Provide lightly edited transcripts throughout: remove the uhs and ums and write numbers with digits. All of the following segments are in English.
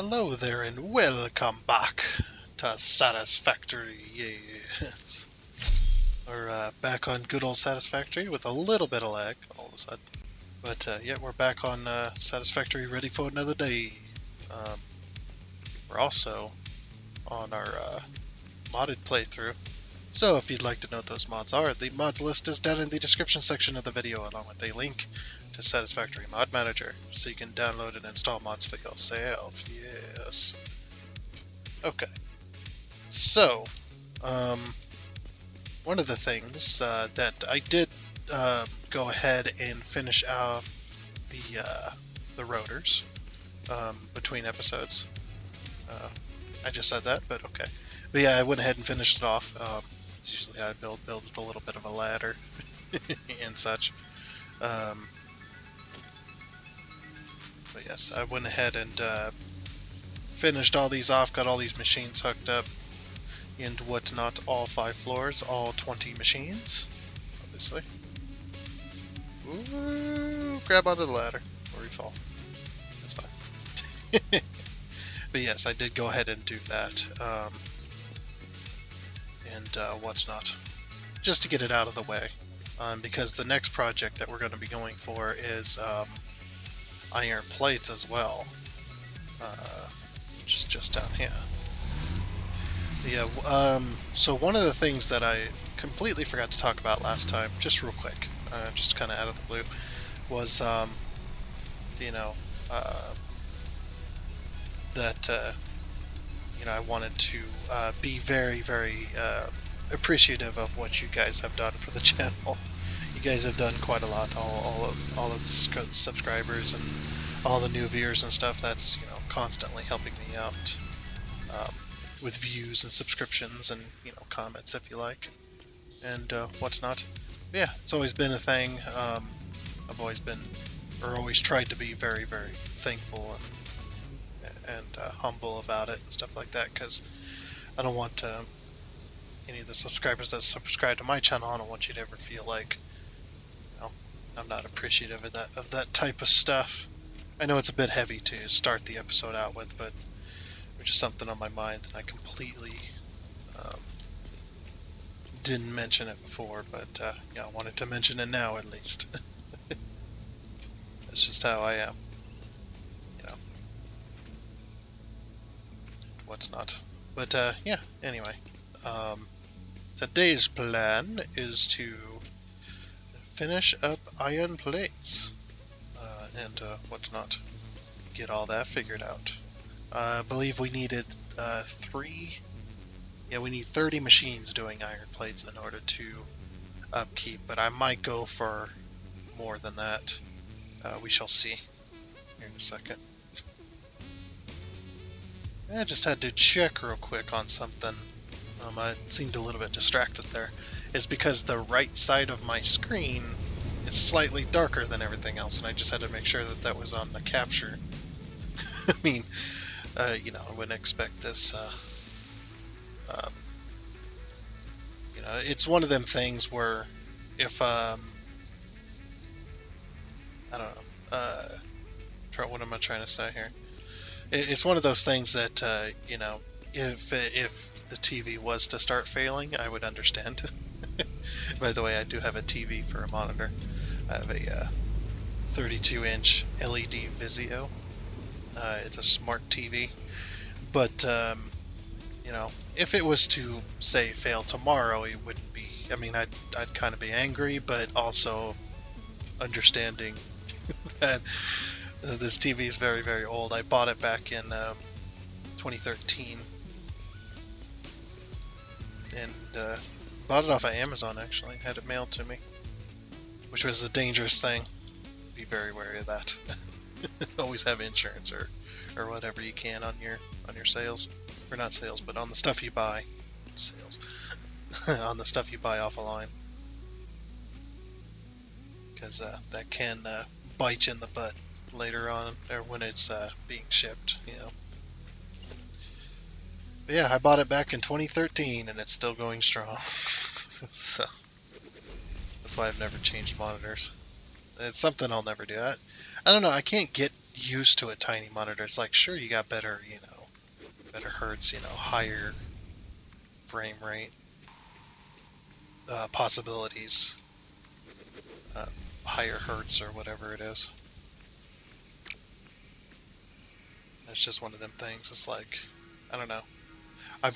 Hello there and welcome back to Satisfactory. Yes. We're back on good old Satisfactory with a little bit of lag all of a sudden. But yeah, we're back on Satisfactory ready for another day. Um, we're also on our modded playthrough. So if you'd like to know what those mods are, the mods list is down in the description section of the video along with a link to Satisfactory Mod Manager so you can download and install mods for yourself. Yes. Okay. So, one of the things that I did go ahead and finish off the rotors between episodes. I just said that, but okay. But yeah, I went ahead and finished it off. Usually I build with a little bit of a ladder and such. But yes, I went ahead and finished all these off, got all these machines hooked up and whatnot, all 5 floors, all 20 machines, obviously. Ooh, grab onto the ladder, or you fall. That's fine. But yes, I did go ahead and do that, and what's not, just to get it out of the way, because the next project that we're going to be going for is iron plates as well, just down here. Yeah, so one of the things that I completely forgot to talk about last time, just real quick, just kind of out of the blue, was, you know, that, I wanted to be very, very appreciative of what you guys have done for the channel. You guys have done quite a lot, all of the subscribers and all the new viewers and stuff. That's, constantly helping me out. With views and subscriptions and comments if you like, and what's not. But yeah, it's always been a thing. I've always been, or always tried to be very, very thankful and humble about it and stuff like that, because I don't want any of the subscribers that subscribe to my channel. I don't want you to ever feel like I'm not appreciative of that type of stuff. I know it's a bit heavy to start the episode out with, but there's just something on my mind, and I completely didn't mention it before, but I wanted to mention it now at least. That's just how I am, what's not. But yeah, anyway, today's plan is to finish up iron plates and what's not. Get all that figured out. I believe we needed 3. Yeah, we need 30 machines doing iron plates in order to upkeep, but I might go for more than that. We shall see here in a second. I just had to check real quick on something. I seemed a little bit distracted there. It's because the right side of my screen is slightly darker than everything else, and I just had to make sure that that was on the capture. I mean, I wouldn't expect this. It's one of them things where if I don't know, what am I trying to say here? It's one of those things that if the TV was to start failing, I would understand. By the way, I do have a TV for a monitor. I have a 32-inch LED Vizio. It's a smart TV, but if it was to say fail tomorrow, it wouldn't be. I mean, I'd kind of be angry, but also understanding that this TV is very, very old. I bought it back in 2013, and bought it off of Amazon, actually. Had it mailed to me, which was a dangerous thing. Be very wary of that. Always have insurance or whatever you can on your sales, or not sales, but on the stuff you buy. Sales. On the stuff you buy off a line, because that can bite you in the butt later on, or when it's being shipped, But yeah, I bought it back in 2013, and it's still going strong. So that's why I've never changed monitors. It's something I'll never do. I don't know. I can't get used to a tiny monitor, it's like, sure, you got better, better hertz, higher frame rate possibilities, uh, higher hertz or whatever it is. It's just one of them things. It's like, I don't know. I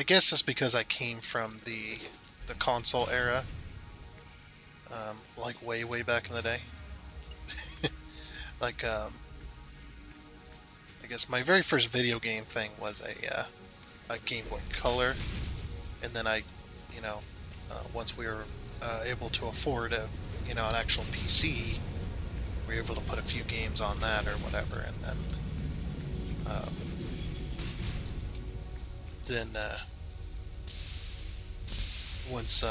guess it's because I came from the console era, like way back in the day. Like, I guess my very first video game thing was a Game Boy Color, and then once we were able to afford an actual PC, we were able to put a few games on that or whatever, and then once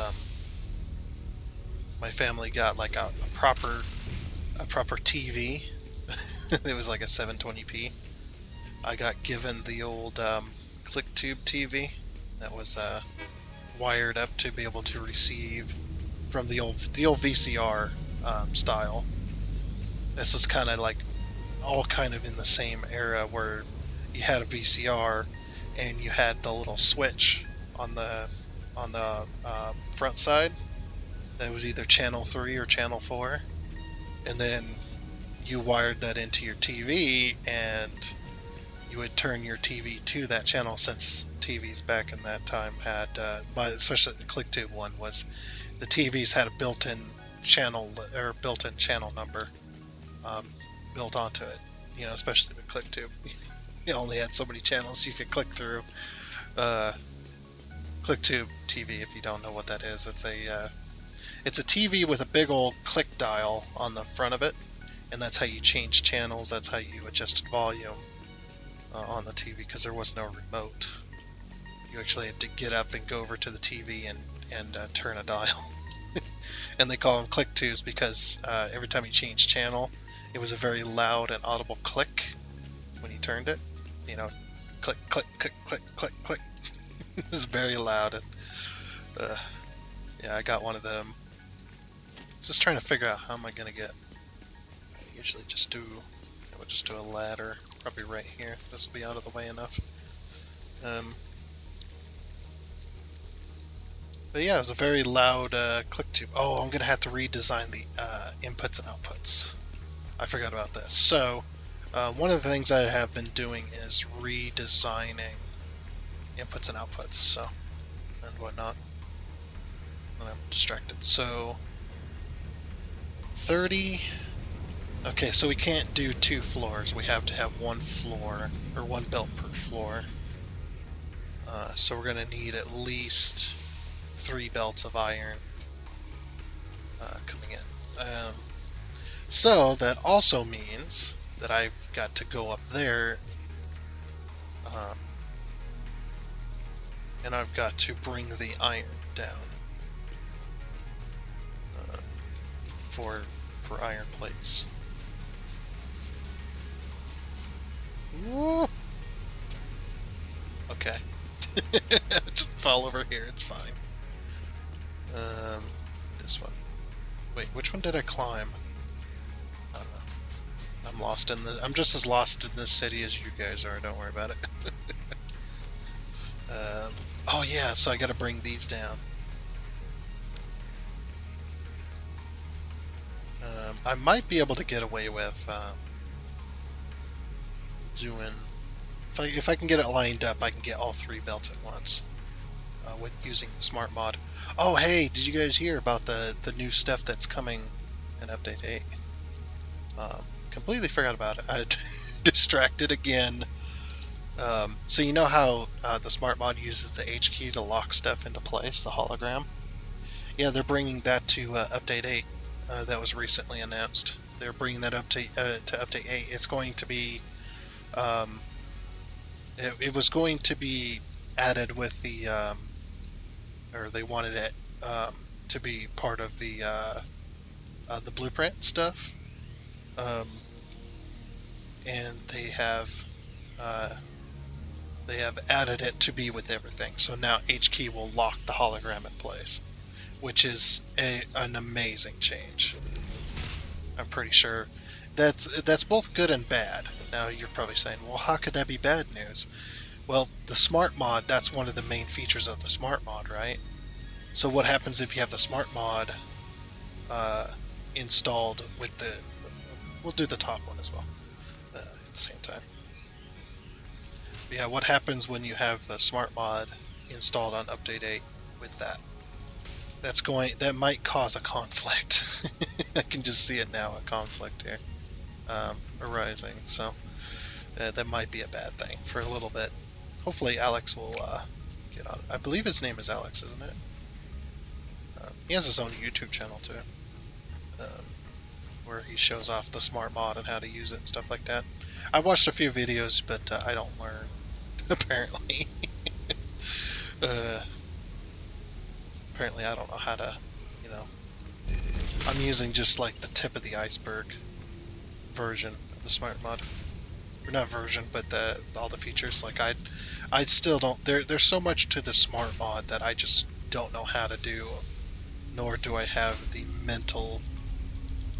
my family got like a proper TV, it was like a 720p. I got given the old click tube TV that was wired up to be able to receive from the old VCR style. This was kind of like all kind of in the same era where you had a VCR and you had the little switch on the front side that was either channel 3 or channel 4, and then you wired that into your TV and you would turn your TV to that channel, since TVs back in that time had, especially the ClickTube one, was the TVs had a built-in channel number built onto it. Especially with ClickTube, you only had so many channels you could click through. ClickTube TV, if you don't know what that is, it's a TV with a big old click dial on the front of it, and that's how you change channels. That's how you adjusted volume on the TV, because there was no remote. You actually had to get up and go over to the TV and turn a dial. And they call them click tubes because every time you change channel, it was a very loud and audible click when you turned it. Click, click, click, click, click, click. It was very loud, and yeah, I got one of them. Just trying to figure out how am I gonna get. I usually just do. I would just do a ladder, probably right here. This will be out of the way enough. But yeah, it was a very loud click tube. Oh, I'm gonna have to redesign the inputs and outputs. I forgot about this. So, one of the things I have been doing is redesigning inputs and outputs, so, and whatnot. And I'm distracted. So, 30. Okay, so we can't do 2 floors. We have to have 1 floor, or 1 belt per floor. So we're gonna need at least 3 belts of iron coming in. So that also means that I've got to go up there, and I've got to bring the iron down for iron plates. Woo! Okay. Just fall over here, it's fine. This one. Wait, which one did I climb? I don't know. I'm just as lost in this city as you guys are, don't worry about it. Oh yeah, so I gotta bring these down. I might be able to get away with doing... If I can get it lined up, I can get all 3 belts at once with using the smart mod. Oh hey, did you guys hear about the new stuff that's coming in update 8? Completely forgot about it. I distracted again. So you know how the smart mod uses the H key to lock stuff into place, the hologram? Yeah, they're bringing that to update 8. That was recently announced. They're bringing that up to update 8. It's going to be... It was going to be added with the... or they wanted it to be part of the blueprint stuff. And they have added it to be with everything. So now H key will lock the hologram in place, which is an amazing change. I'm pretty sure that's both good and bad. Now you're probably saying, well, how could that be bad news? Well, the smart mod, that's one of the main features of the smart mod, right? So what happens if you have the smart mod uh, installed with the? We'll do the top one as well at the same time. But yeah, what happens when you have the smart mod installed on update 8 with that? That might cause a conflict. I can just see it now, a conflict here arising. So that might be a bad thing for a little bit. Hopefully Alex will get on it. I believe his name is Alex, isn't it? He has his own YouTube channel too, um, where he shows off the smart mod and how to use it and stuff like that. I've watched a few videos, but I don't learn, apparently. uh, apparently I don't know how to, you know, I'm using just like the tip of the iceberg version of the smart mod. Or not version, but all the features. Like I still don't. There's so much to the smart mod that I just don't know how to do, nor do I have the mental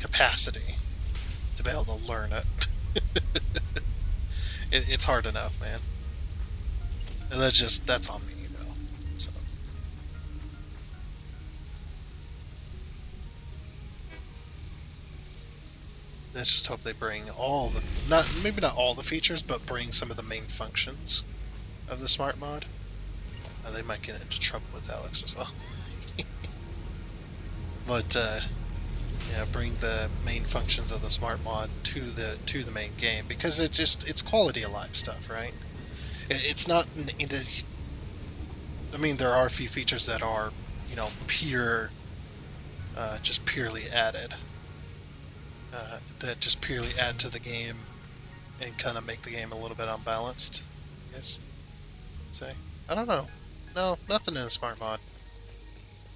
capacity to be able to learn it. It's hard enough, man. And that's on me though. So let's just hope they bring all the maybe not all the features, but bring some of the main functions of the smart mod. They might get into trouble with Alex as well. But yeah, bring the main functions of the smart mod to the main game, because it's quality of life stuff, right? It's not. I mean, there are a few features that are, pure, just purely added, that just purely add to the game and kind of make the game a little bit unbalanced. I guess. Say, I don't know. No, nothing in the smart mod.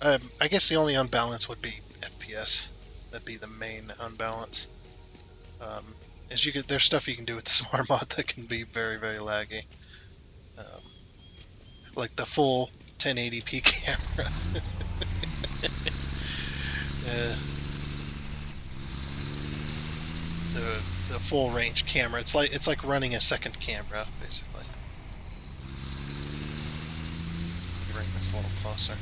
I guess the only unbalance would be FPS. That'd be the main unbalance. As there's stuff you can do with the smart mod that can be very, very laggy. Like the full 1080p camera. uh, the full range camera. It's like running a second camera, basically. Bring this a little closer.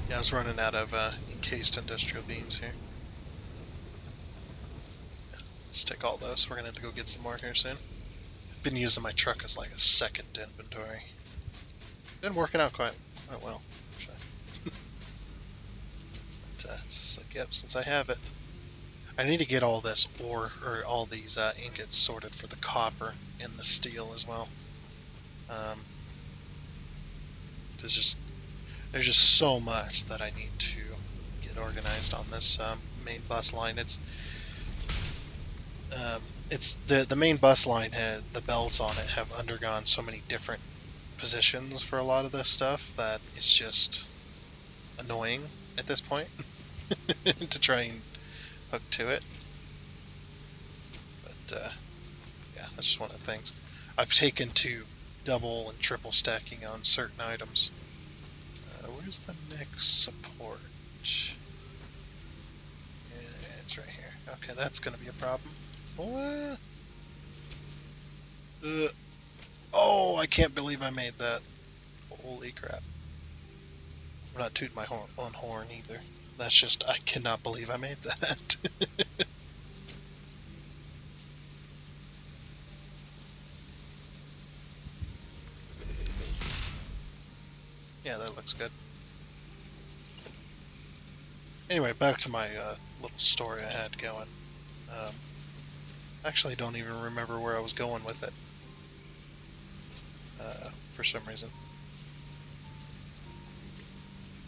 Yeah, I was running out of encased industrial beams here. Just take all those. We're gonna have to go get some more here soon. Been using my truck as like a second inventory. Been working out quite well, actually. But it's like, yep, since I have it, I need to get all this ore or all these ingots sorted for the copper and the steel as well. There's just so much that I need to get organized on this main bus line. It's the main bus line. The belts on it have undergone so many different positions for a lot of this stuff that it's just annoying at this point to try and hook to it. But yeah, that's just one of the things. I've taken to double and triple stacking on certain items. Where's the next support? Yeah, it's right here. Okay, that's going to be a problem. What? Oh, I can't believe I made that. Holy crap. I'm not tooting my own horn either. That's just, I cannot believe I made that. Yeah, that looks good. Anyway, back to my little story I had going. Actually, don't even remember where I was going with it. For some reason.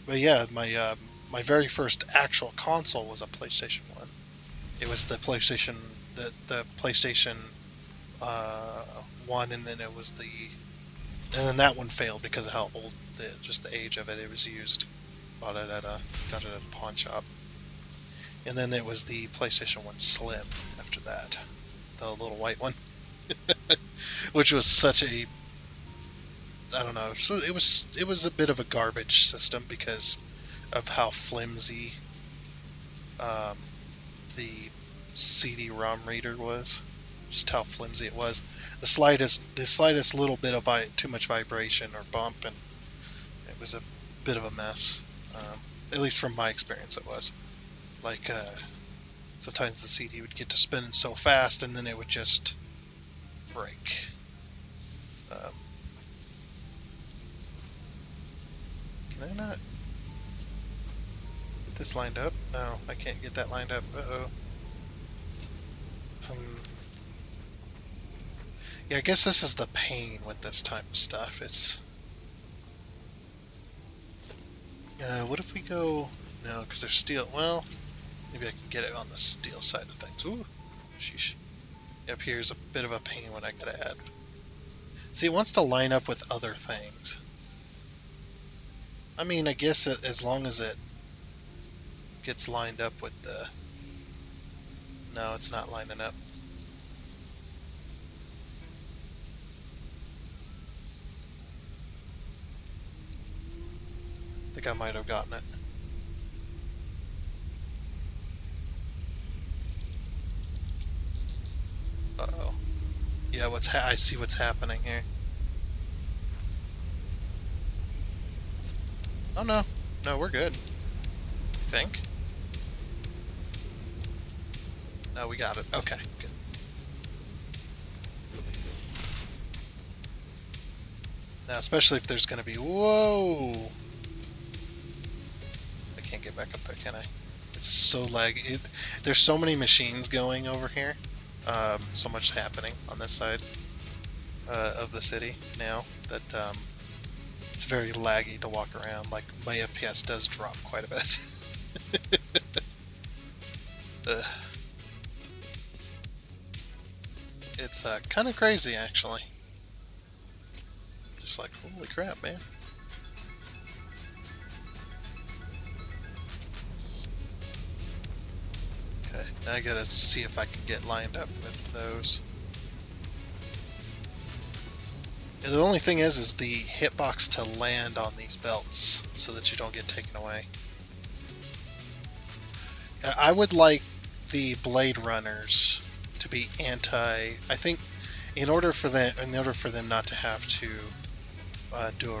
But yeah, my very first actual console was a PlayStation 1. It was the PlayStation the PlayStation 1, and then that one failed because of how old just the age of it. It was used. Got it at a pawn shop. And then it was the PlayStation 1 Slim after that, the little white one, which was such a, I don't know. So it was a bit of a garbage system because of how flimsy um, the CD-ROM reader was, just how flimsy it was. The slightest little bit of too much vibration or bump, and it was a bit of a mess. At least from my experience, it was. Like sometimes the CD would get to spinning so fast, and then it would just break. Um, can I not get this lined up? No, I can't get that lined up. Uh-oh. Yeah, I guess this is the pain with this type of stuff. It's... what if we go... No, because there's steel... Well, maybe I can get it on the steel side of things. Ooh, sheesh. Up here's a bit of a pain when I gotta add. See, it wants to line up with other things. I mean, I guess as long as it gets lined up with the... No, it's not lining up. I think I might have gotten it. Uh-oh. Yeah, I see what's happening here. Oh, no. No, we're good. I think. No, we got it. Okay, good. Now, especially if there's going to be... Whoa! I can't get back up there, can I? It's so laggy. There's so many machines going over here. So much happening on this side of the city now that it's very laggy to walk around. Like, my FPS does drop quite a bit. It's kind of crazy, actually. Just like, holy crap, man. Okay, now I gotta see if I can get lined up with those. And the only thing is the hitbox to land on these belts so that you don't get taken away. I would like the Blade Runners to be anti. I think in order for them not to have to do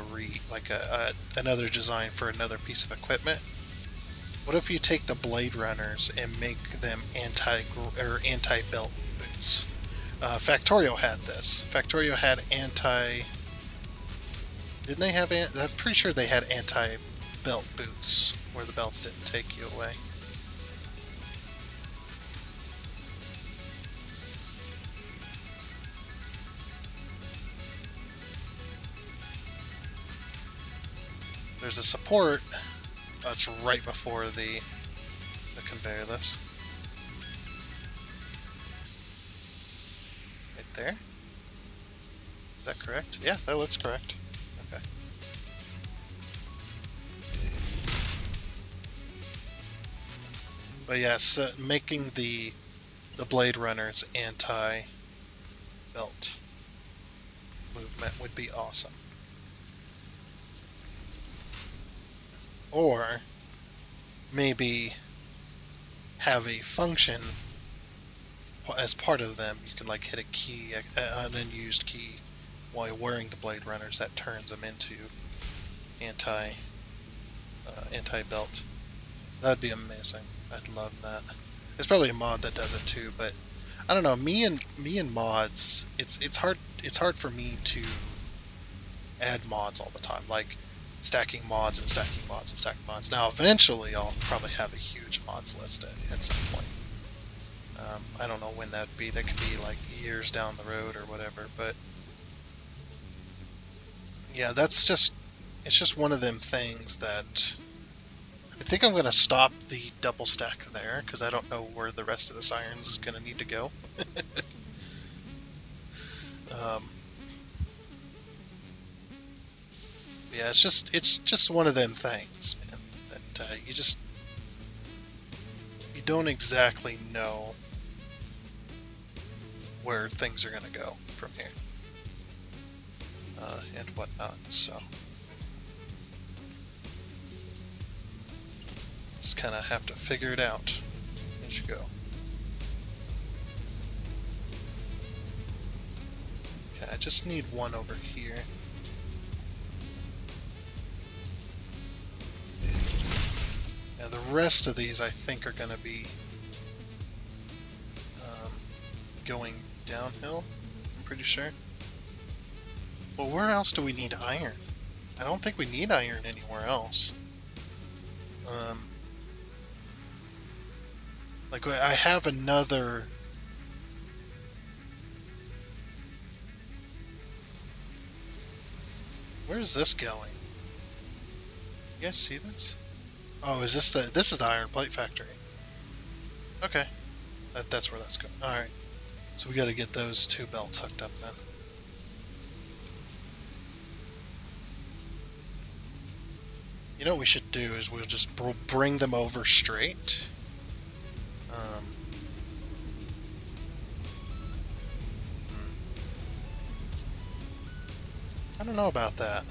another design for another piece of equipment. What if you take the Blade Runners and make them anti-belt boots? Factorio had this. Factorio had anti. Didn't they have? I'm pretty sure they had anti-belt boots where the belts didn't take you away. There's a support. It's right before the conveyor list. Right there. Is that correct? Yeah, that looks correct. Okay. But yes, making the Blade Runners anti-belt movement would be awesome. Or maybe have a function as part of them. You can like hit a key, an unused key, while you're wearing the Blade Runners that turns them into anti-belt. That'd be amazing. I'd love that. There's probably a mod that does it too, but I don't know. Me and mods, it's hard for me to add mods all the time. Like stacking mods and stacking mods and stacking mods. Now, eventually, I'll probably have a huge mods list at some point. I don't know when that'd be. That could be like years down the road or whatever. But yeah, it's just one of them things that I think I'm gonna stop the double stack there because I don't know where the rest of this irons is gonna need to go. Yeah, it's just one of them things, man. That you don't exactly know where things are gonna go from here, and whatnot. So just kind of have to figure it out. There you go. Okay, I just need one over here. Now the rest of these I think are going to be going downhill, I'm pretty sure. Well, where else do we need iron? I don't think we need iron anywhere else. Like I have another... Where is this going? You guys see this? Oh, is this the... This is the iron plate factory. Okay. That's where that's going. Alright. So we gotta get those two belts hooked up then. You know what we should do is we'll just bring them over straight. I don't know about that.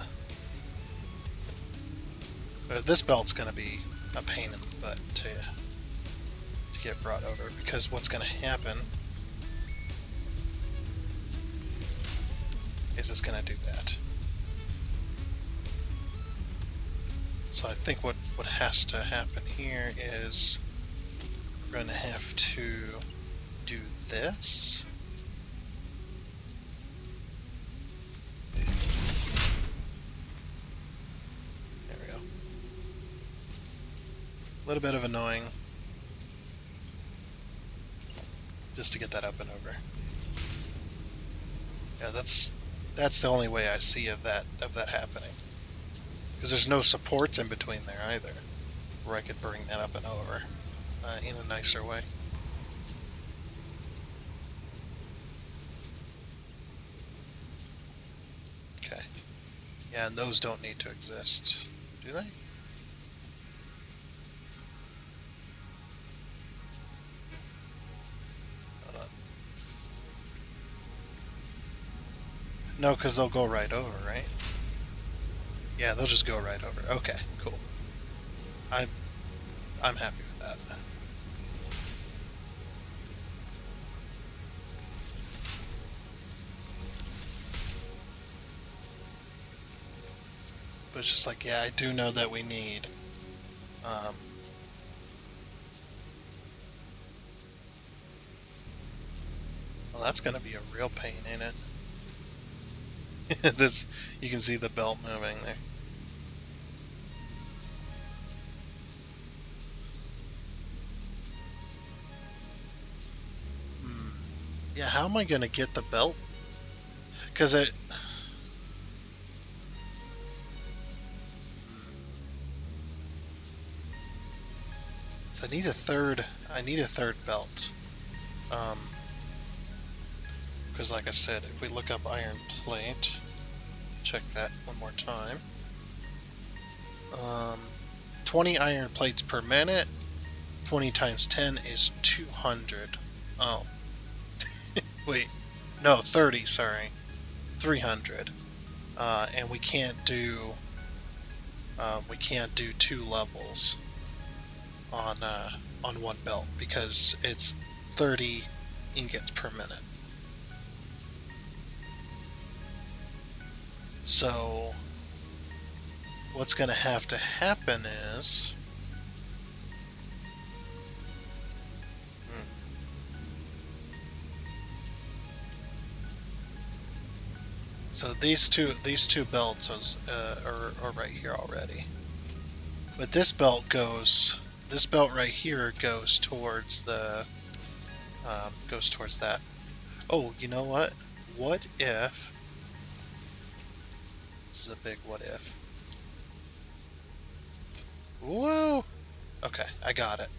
But this belt's gonna be a pain in the butt to get brought over, because what's gonna happen is it's gonna do that. So I think what has to happen here is we're going to have to do this. There we go. A little bit of annoying, just to get that up and over. Yeah, that's the only way I see of that happening. Because there's no supports in between there either, where I could bring that up and over in a nicer way. Okay. Yeah, and those don't need to exist, do they? Hold on. No, because they'll go right over, right? Yeah, they'll just go right over. Okay, cool. I'm happy with that. But it's just like, yeah, I do know that we need well, that's gonna be a real pain, ain't it? This, you can see the belt moving there. Yeah, how am I gonna get the belt? Because it... So I need a third belt. Because like I said, if we look up iron plate, check that one more time. 20 iron plates per minute. 20 times 10 is 200. Oh. Wait. No, 30, sorry. 300. And we can't do 2 levels on one belt because it's 30 ingots per minute. So what's going to have to happen is so these two belts are right here already, but this belt right here goes towards that. Oh, you know what? What if? This is a big what if. Whoa! Okay, I got it.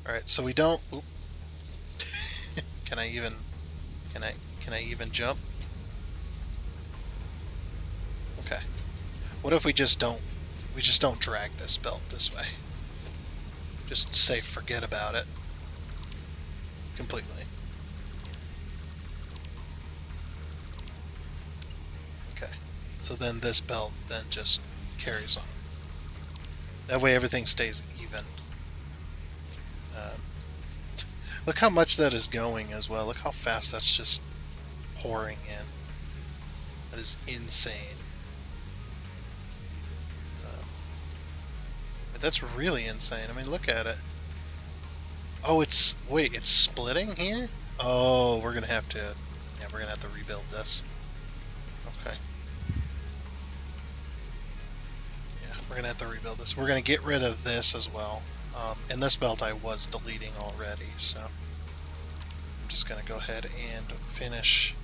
All right, so we don't. Oop. Can I even jump? Okay. What if we just don't drag this belt this way? Just say forget about it completely. Okay. So then this belt then just carries on. That way everything stays even. Um, look how much that is going as well. Look how fast that's just pouring in. That is insane. But that's really insane. I mean, look at it. Oh, wait, it's splitting here? Oh, we're gonna have to, yeah, we're gonna have to rebuild this. Okay. Yeah, we're gonna have to rebuild this. We're gonna get rid of this as well. And this belt I was deleting already, so I'm just gonna go ahead and finish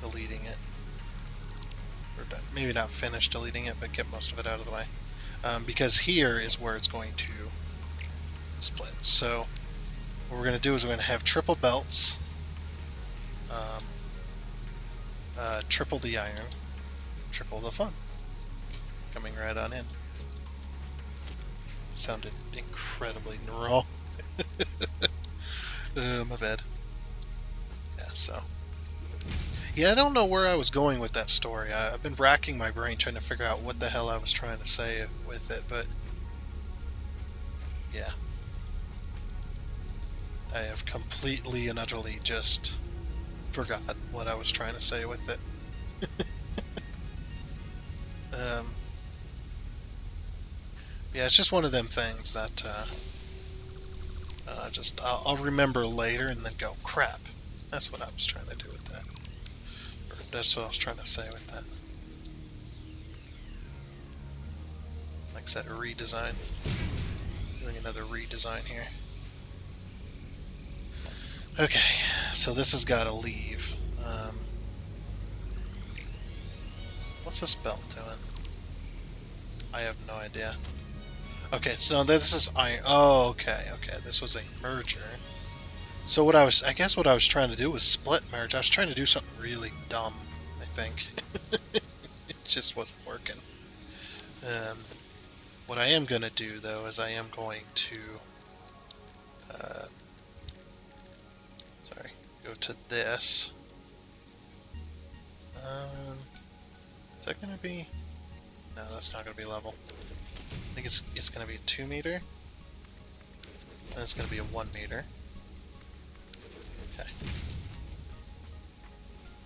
deleting it. Or maybe not finish deleting it, but get most of it out of the way. Because here is where it's going to split. So what we're gonna do is we're gonna have triple belts, triple the iron, triple the fun. Coming right on in. Sounded incredibly wrong. My bad. Yeah, so. Yeah, I don't know where I was going with that story. I've been racking my brain trying to figure out what the hell I was trying to say with it, but yeah. I have completely and utterly just forgot what I was trying to say with it. Yeah, it's just one of them things that I'll remember later and then go, crap. That's what I was trying to do with that. Or that's what I was trying to say with that. Like I said, a redesign. Doing another redesign here. Okay, so this has got to leave. What's this belt doing? I have no idea. Okay, so this is iron. Oh, okay. This was a merger. So I guess what I was trying to do was split merge. I was trying to do something really dumb, I think. It just wasn't working. What I am going to do, though, is I am going to, go to this. Is that going to be? No, that's not going to be level. I think it's going to be a 2 meter. And it's going to be a 1 meter. Okay.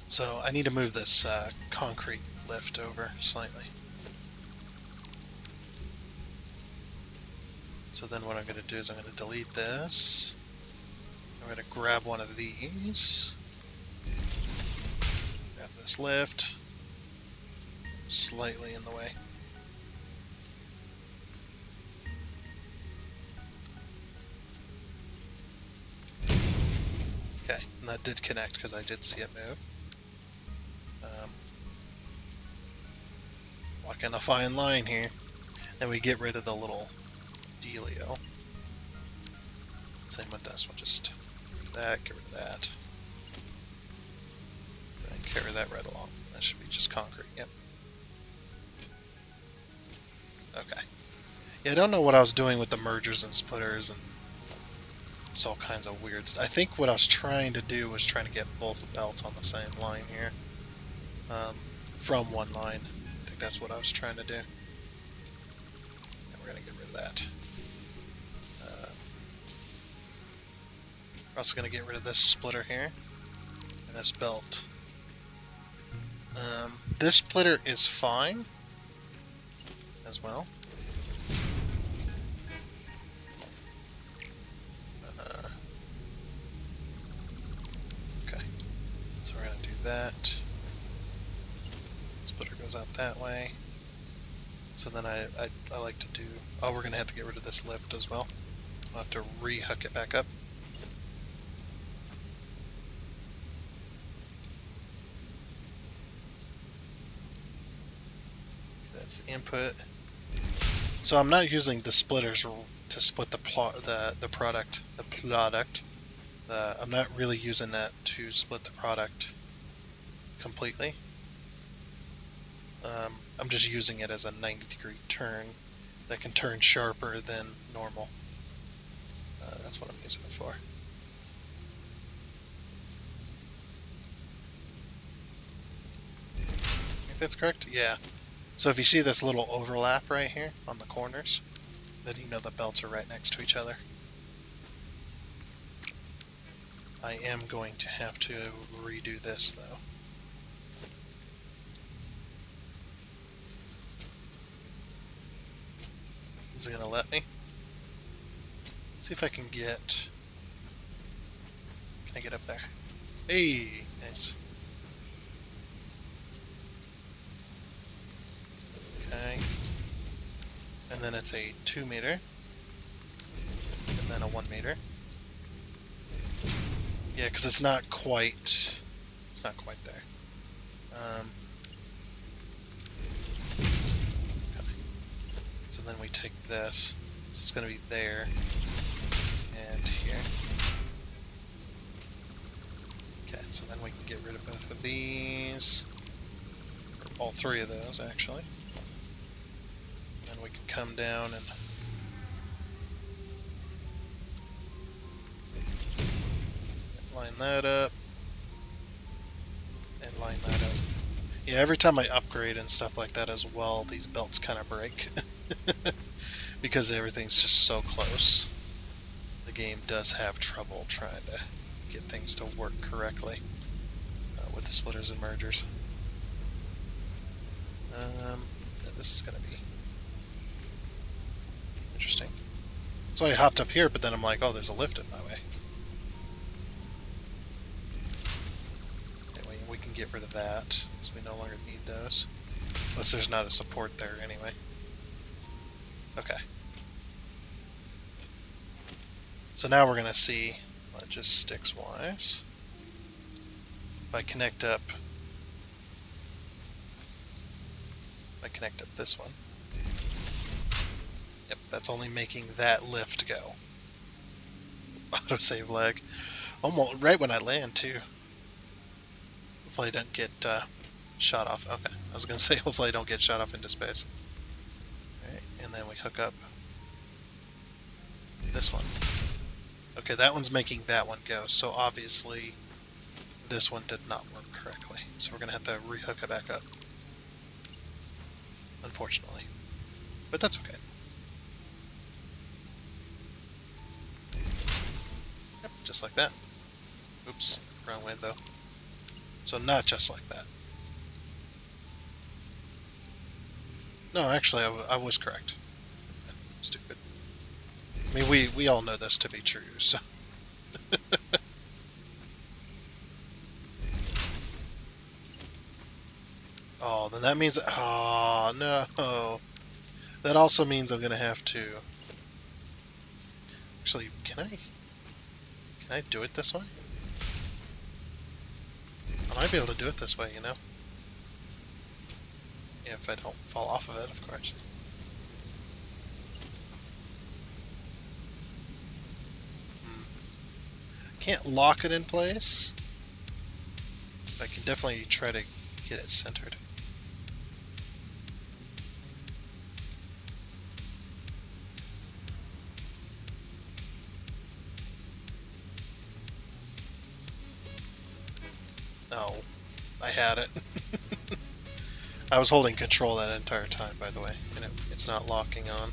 So I need to move this concrete lift over slightly. So then what I'm going to do is I'm going to delete this. I'm going to grab one of these. Grab this lift. Slightly in the way. Okay, and that did connect because I did see it move. Walking a fine line here. And we get rid of the little dealio. Same with this, we'll just get rid of that. And carry that right along. That should be just concrete, yep. Okay. Yeah, I don't know what I was doing with the mergers and splitters and it's all kinds of weird stuff. I think what I was trying to do was trying to get both belts on the same line here. From one line. I think that's what I was trying to do. And we're going to get rid of that. We're also going to get rid of this splitter here. And this belt. This splitter is fine. As well. Okay. So we're going to do that. Splitter goes out that way. So then I like to do... Oh, we're going to have to get rid of this lift as well. I'll have to re-hook it back up. That's the input. So I'm not using the splitters to split the product. I'm not really using that to split the product completely. I'm just using it as a 90-degree turn that can turn sharper than normal. That's what I'm using it for. I think that's correct? Yeah. So if you see this little overlap right here on the corners, Then you know the belts are right next to each other. I am going to have to redo this though. Is it gonna let me? See if I can get... Can I get up there? Hey, nice. Okay. And then it's a 2 meter. And then a 1 meter. Yeah, because it's not quite there. Okay. So then we take this. So it's going to be there and here. Okay, so then we can get rid of both of these. Or all three of those, actually. Then we can come down and line that up. And line that up. Yeah, every time I upgrade and stuff like that as well, these belts kind of break. Because everything's just so close. The game does have trouble trying to get things to work correctly with the splitters and mergers. This is going to be interesting. So I hopped up here, but then I'm like, oh, there's a lift in my way. Anyway, we can get rid of that, because we no longer need those. Unless there's not a support there anyway. Okay. So now we're going to see logistics-wise. If I connect up this one. Yep, that's only making that lift go. Autosave lag. Almost right when I land too. Hopefully I don't get shot off. Okay, I was gonna say hopefully I don't get shot off into space. Alright, and then we hook up this one. Okay, that one's making that one go, so obviously this one did not work correctly. So we're gonna have to rehook it back up. Unfortunately. But that's okay. Yep, just like that. Oops, wrong way though. So not just like that. No, actually I was correct. Stupid. I mean, we all know this to be true, so... Oh, then that means... Oh, no. That also means I'm going to have to... Actually, can I do it this way? I might be able to do it this way, you know? Yeah, if I don't fall off of it, of course. Can't lock it in place. I can definitely try to get it centered. No, I had it. I was holding control that entire time, by the way, and it's not locking on.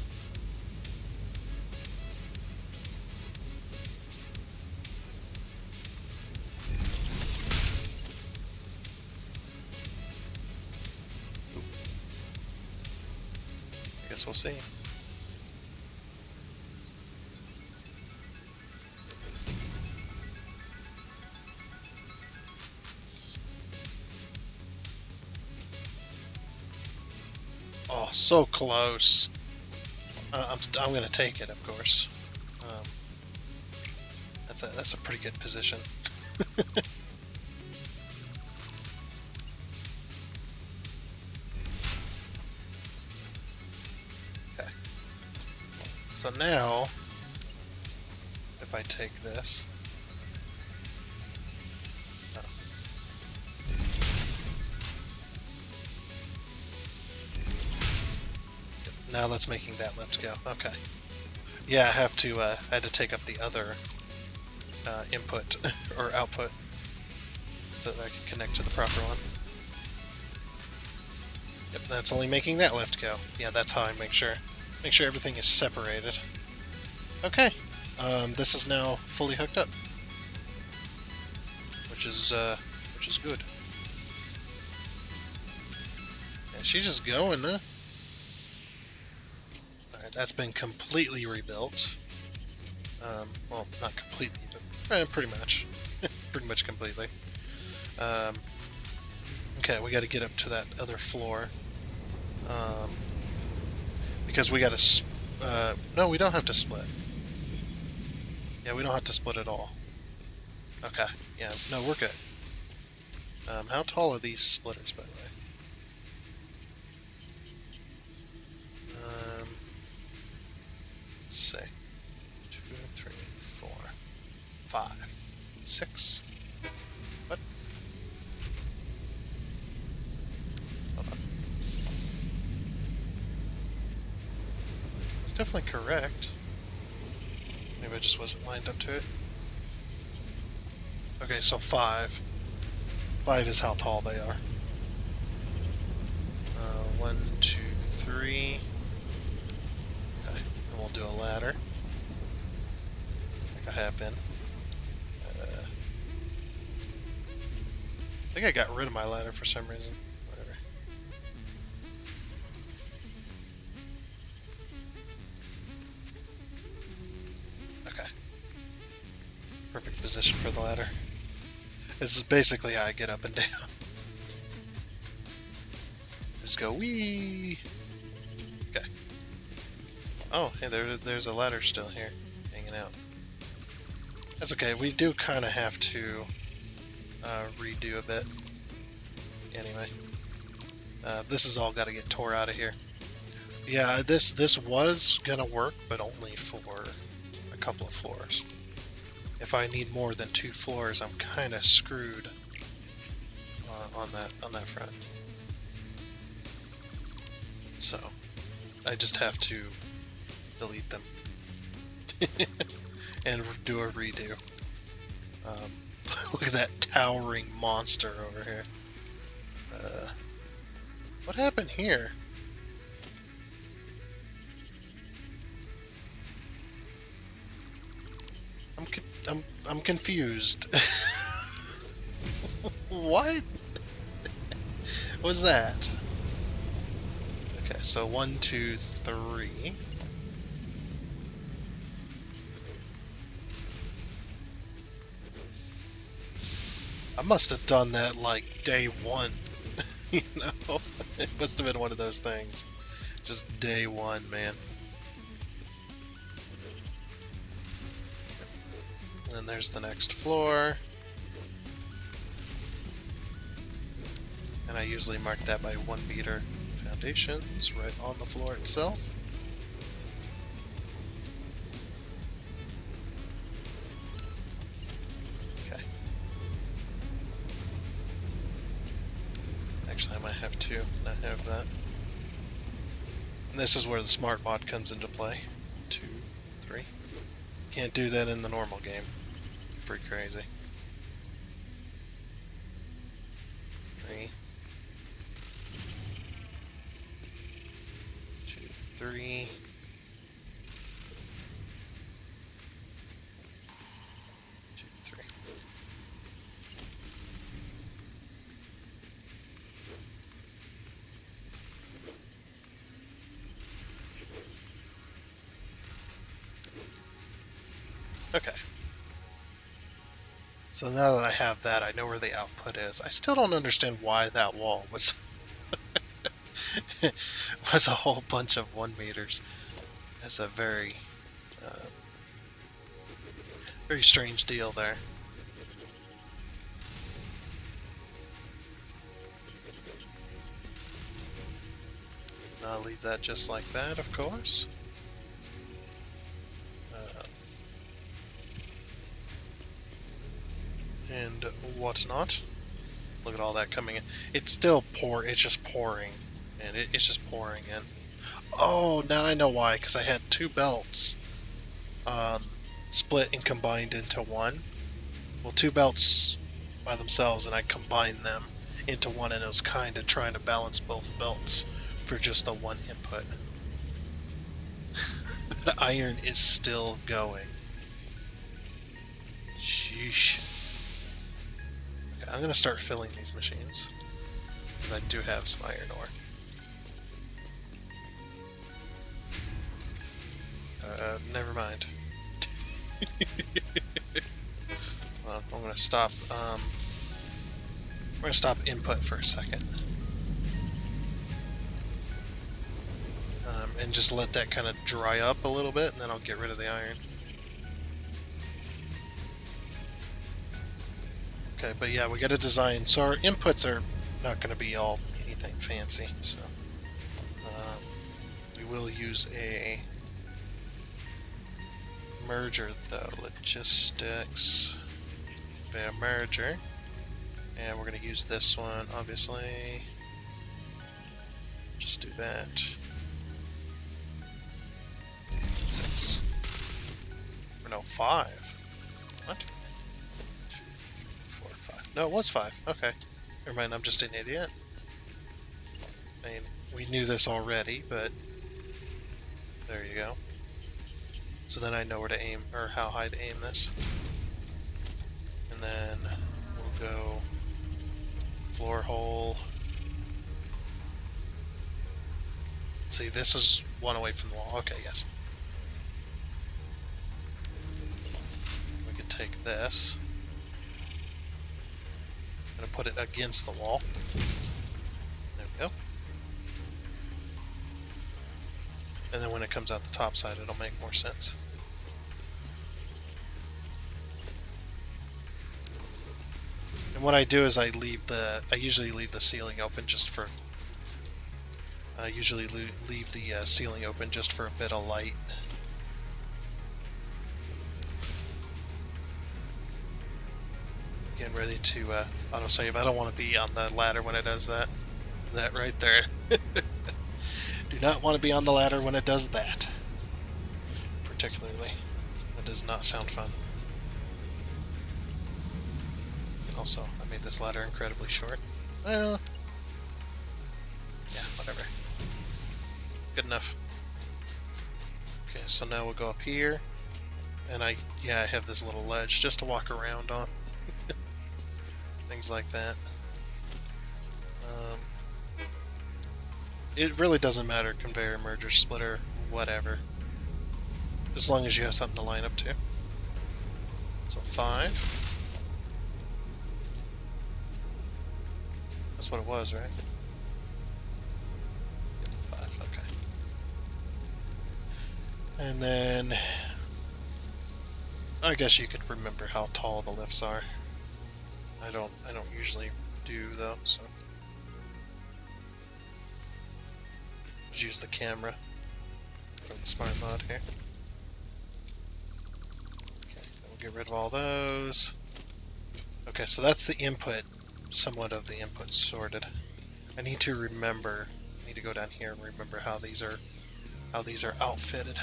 I guess we'll see. Oh, so close. I'm going to take it, of course. That's a pretty good position. Okay. So now, if I take this. Now that's making that lift go. Okay. Yeah, I had to take up the other input or output so that I can connect to the proper one. Yep, that's only making that lift go. Yeah, that's how I make sure. Make sure everything is separated. Okay, this is now fully hooked up, which is good. And she's just going, huh? Alright, that's been completely rebuilt. Well, not completely, but pretty much. Pretty much completely. Okay, we got to get up to that other floor. Because we got to... no, we don't have to split. Yeah, we don't have to split at all. Okay, yeah, no, we're good. How tall are these splitters, by the way? Let's see. 2, 3, 4, 5, 6. What? Hold on. It's definitely correct. Maybe I just wasn't lined up to it. Okay, so 5. 5 is how tall they are. 1, 2, 3. Okay, and we'll do a ladder. Like I have been. I think I got rid of my ladder for some reason. Whatever. Okay. Perfect position for the ladder. This is basically how I get up and down. Just go wee. Okay. Oh, hey, there's a ladder still here, hanging out. That's okay. We do kind of have to redo a bit. Anyway, this has all got to get tore out of here. Yeah, this was gonna work, but only for a couple of floors. If I need more than 2 floors, I'm kind of screwed on that front. So I just have to delete them and do a redo. Look at that towering monster over here. What happened here? I'm confused. What was that? Okay, so 1, 2, 3. I must have done that like day 1. You know, it must have been one of those things. Just day 1, man. And then there's the next floor. And I usually mark that by 1 meter foundations right on the floor itself. Okay. Actually, I might have to not have that. And this is where the smart mod comes into play. 2, 3. Can't do that in the normal game. It's pretty crazy. 3. 2, 3. 2, 3. Okay. So now that I have that, I know where the output is. I still don't understand why that wall was was a whole bunch of 1 meters. That's a very very strange deal there. And I'll leave that just like that, of course. And whatnot. Look at all that coming in. It's still it's just pouring. And it's just pouring in. Oh, now I know why, because I had 2 belts split and combined into one. Well, 2 belts by themselves, and I combined them into one, and it was kind of trying to balance both belts for just the 1 input. The iron is still going. Sheesh. Okay, I'm gonna start filling these machines, because I do have some iron ore. Never mind. Well, I'm gonna stop. We're gonna stop input for a second, and just let that kind of dry up a little bit, and then I'll get rid of the iron. Okay, but yeah, we got to design. So our inputs are not going to be all anything fancy. So we will use a merger though. Logistics, conveyor merger, and we're going to use this one. Obviously, just do that. 6. Or no, 5. What? 2, 3, 4, 5. No, it was 5. Okay. Never mind, I'm just an idiot. I mean, we knew this already, but there you go. So then I know where to aim, or how high to aim this. And then we'll go floor hole. See, this is one away from the wall. Okay, yes. We can take this. I'm going to put it against the wall. There we go. And then when it comes out the top side, it'll make more sense. And what I do is I usually leave the ceiling open just for, leave the ceiling open just for a bit of light. Getting ready to autosave. I don't want to be on the ladder when it does that. That right there. Do not want to be on the ladder when it does that. Particularly. That does not sound fun. Also, I made this ladder incredibly short. Well, yeah, whatever. Good enough. Okay, so now we'll go up here. And I have this little ledge just to walk around on. Things like that. It really doesn't matter, conveyor, merger, splitter, whatever. As long as you have something to line up to. So 5. That's what it was, right? 5, okay. And then I guess you could remember how tall the lifts are. I don't usually do though, so just use the camera from the smart mod here. Okay, we'll get rid of all those. Okay, so that's the input, somewhat of the input sorted. I need to go down here and remember how these are outfitted.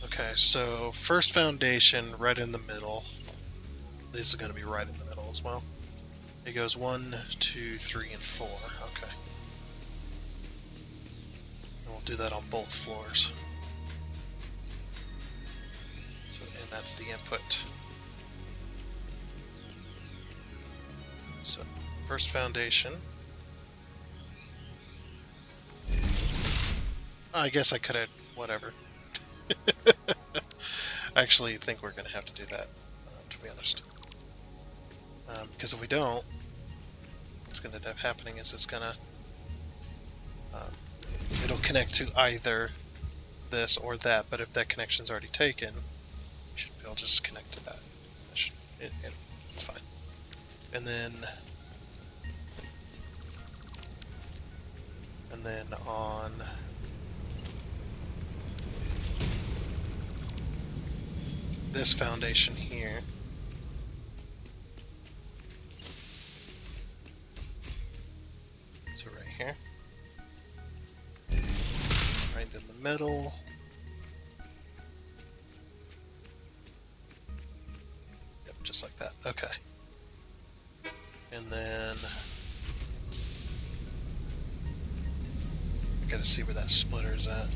Okay, so first foundation right in the middle. This is going to be right in the middle as well. It goes 1, 2, 3, and 4. Okay. And we'll do that on both floors. So, and that's the input. So, first foundation. I guess I could have, whatever. I actually think we're going to have to do that, to be honest. Because if we don't, what's going to end up happening is it's going to, it'll connect to either this or that, but if that connection's already taken, you should be able to just connect to that. It's fine. And then on this foundation here, so right here, right in the middle, yep, just like that. Okay. And then gotta see where that splitter is at.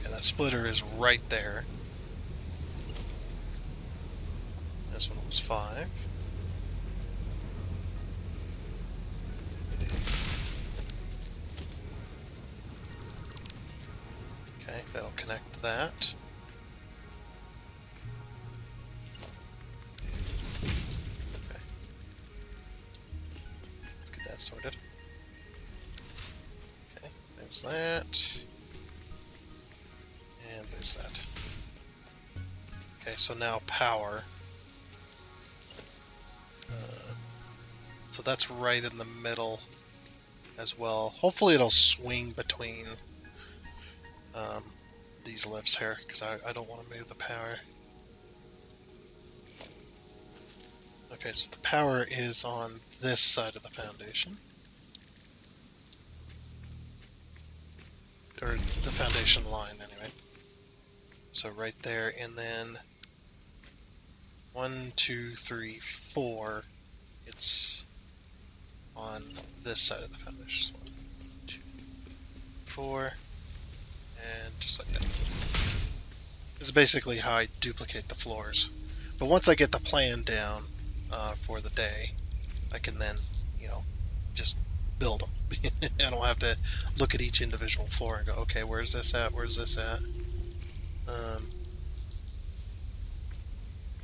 Okay, that splitter is right there. This one was 5. Okay, that'll connect that. Okay. Let's get that sorted. Okay, there's that. And there's that. Okay, so now power. So that's right in the middle as well. Hopefully it'll swing between these lifts here, because I don't want to move the power. Okay, so the power is on this side of the foundation. Or the foundation line, anyway. So right there, and then 1, 2, 3, 4, it's on this side of the foundation. So 1, 2, 4, and just like that. This is basically how I duplicate the floors. But once I get the plan down for the day, I can then, just build them. I don't have to look at each individual floor and go, okay, where's this at? Where's this at?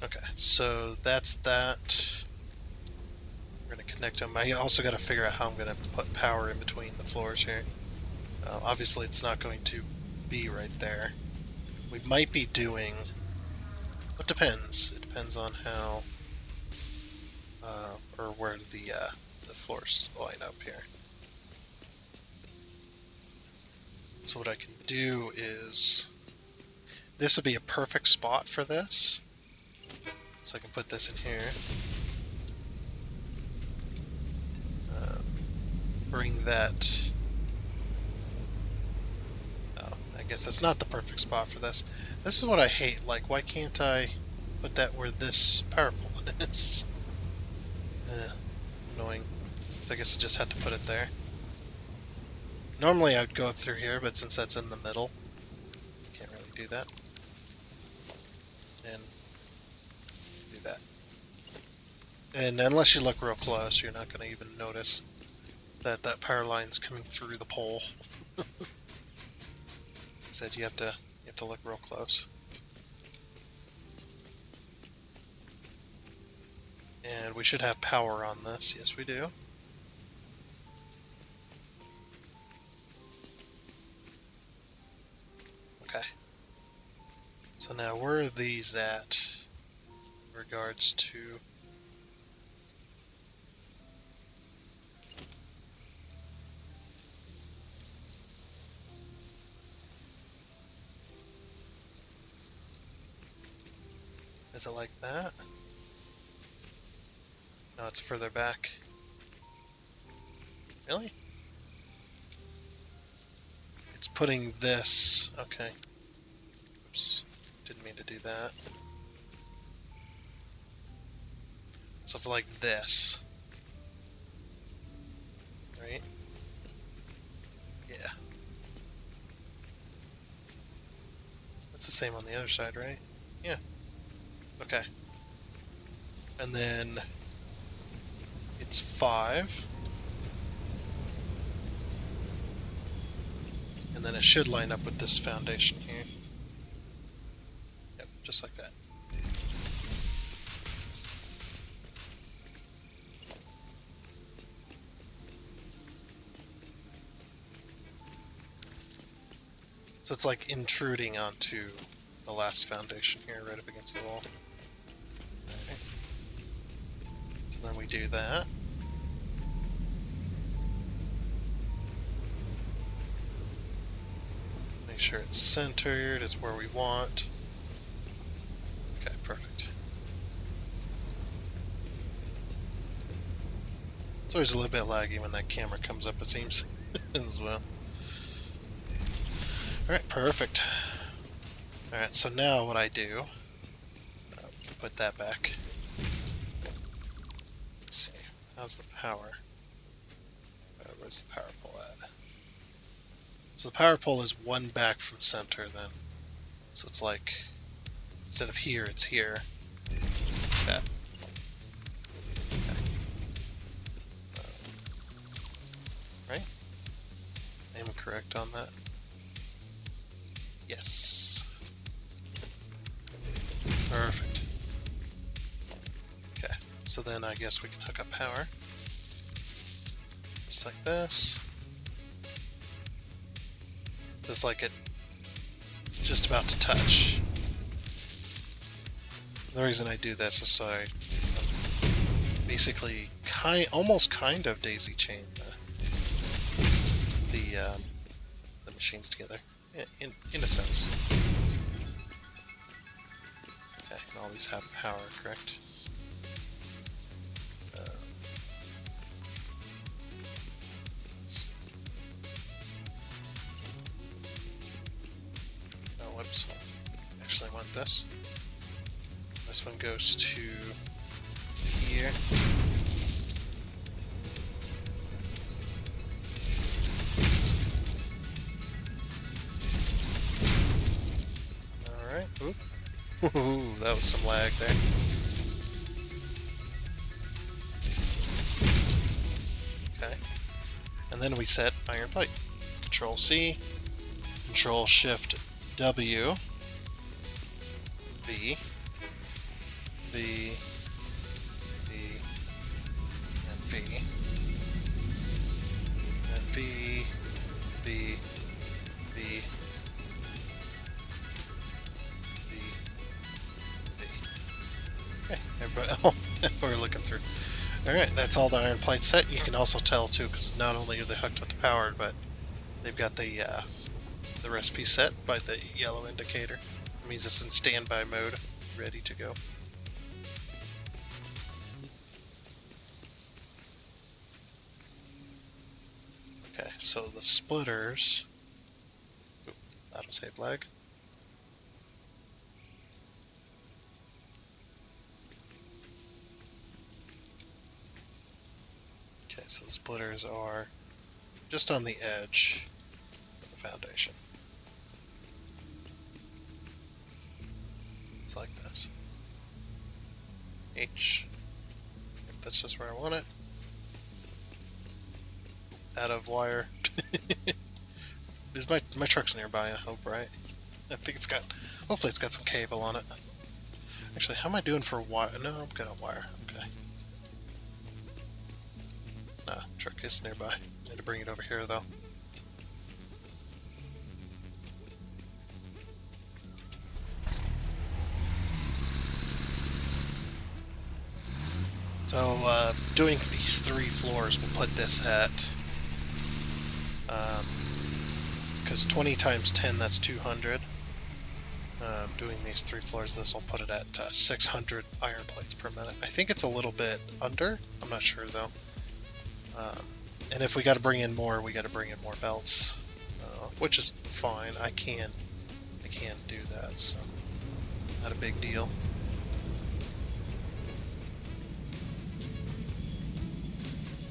Okay, so that's that. We're going to connect them. I also got to figure out how I'm going to put power in between the floors here. Obviously, it's not going to be right there. We might be doing... It depends. It depends on how... or where the floors line up here. So what I can do is... This would be a perfect spot for this. So I can put this in here. Bring that... Oh, I guess it's not the perfect spot for this. This is what I hate. Like, why can't I put that where this power pole is? Annoying. So I guess I just have to put it there. Normally I would go up through here, but since that's in the middle, I can't really do that. And do that. And unless you look real close, you're not going to even notice that that power line's coming through the pole. Said you have to look real close. And we should have power on this. Yes, we do. Okay. So now where are these at in regards to... Is it like that? No, it's further back. Really? It's putting this... Okay. Oops. Didn't mean to do that. So it's like this. Right? Yeah. That's the same on the other side, right? Yeah. Okay. And then it's 5. And then it should line up with this foundation here. Yep, just like that. So it's like intruding onto the last foundation here, right up against the wall. Okay. So then we do that. Make sure it's centered, it's where we want. Okay, perfect. It's always a little bit laggy when that camera comes up, it seems, as well. Alright, perfect. Alright, so now what I do, put that back. Let's see, how's the power? Where's the power pole So the power pole is one back from center then. So it's like, instead of here, it's here. Okay. Right? Am I correct on that? Yes. Perfect. Okay, so then I guess we can hook up power. Just like this. Just like it just about to touch. The reason I do this is so I basically almost kind of daisy chain the machines together, in a sense. Okay, and all these have power, correct? Oh, whoops. Actually, I want this. This one goes to here. Alright. Oop. Ooh, that was some lag there. Okay. And then we set iron pipe. Control C, Control Shift W, V, V, V, and V, and V, V, V, V, V. Okay, everybody, oh, we're looking through. Alright, that's all the iron plates set. You can also tell too, because not only are they hooked up to power, but they've got the recipe set by the yellow indicator. It means it's in standby mode, ready to go. Okay, so the splitters. Oop, autosave lag. Okay, so the splitters are just on the edge of the foundation. It's like this. H. If that's just where I want it. Out of wire. Is my truck's nearby, I hope, right? I think it's got, hopefully it's got some cable on it. Actually, how am I doing for wire? No, I'm good on wire. Okay. Nah, truck is nearby. Need to bring it over here though. So, doing these 3 floors, we'll put this at, because 20 times 10, that's 200. Doing these 3 floors, this will put it at 600 iron plates per minute. I think it's a little bit under. I'm not sure though. And if we got to bring in more, we got to bring in more belts, which is fine. I can do that, so not a big deal.